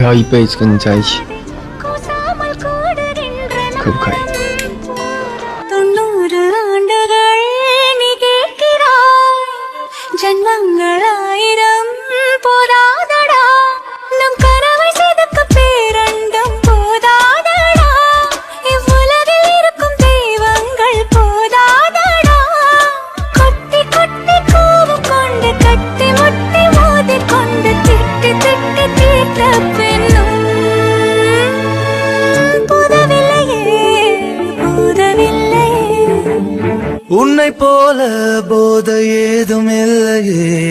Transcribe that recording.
要一辈子跟你在一起，可不可以？90 ஆண்டுகள் நீ கேட்கிறாய், ஜன்மங்கள் 1000 போதாதடா, நம் கனவை செதுக்க பேரண்டம் போதாதடா, இவ்வுலகில் இருக்கும் தெய்வங்கள் போதாதடா, கொட்டி கொட்டி கோபம் கொண்டு கட்டி முட்டி மோதிக் கொண்டு திட்டி திட்டி தீர்த்த பெண்ணும் போதவில்லையே, போதவில்லையே. உன்னை போல போதை ஏதும் இல்லையே,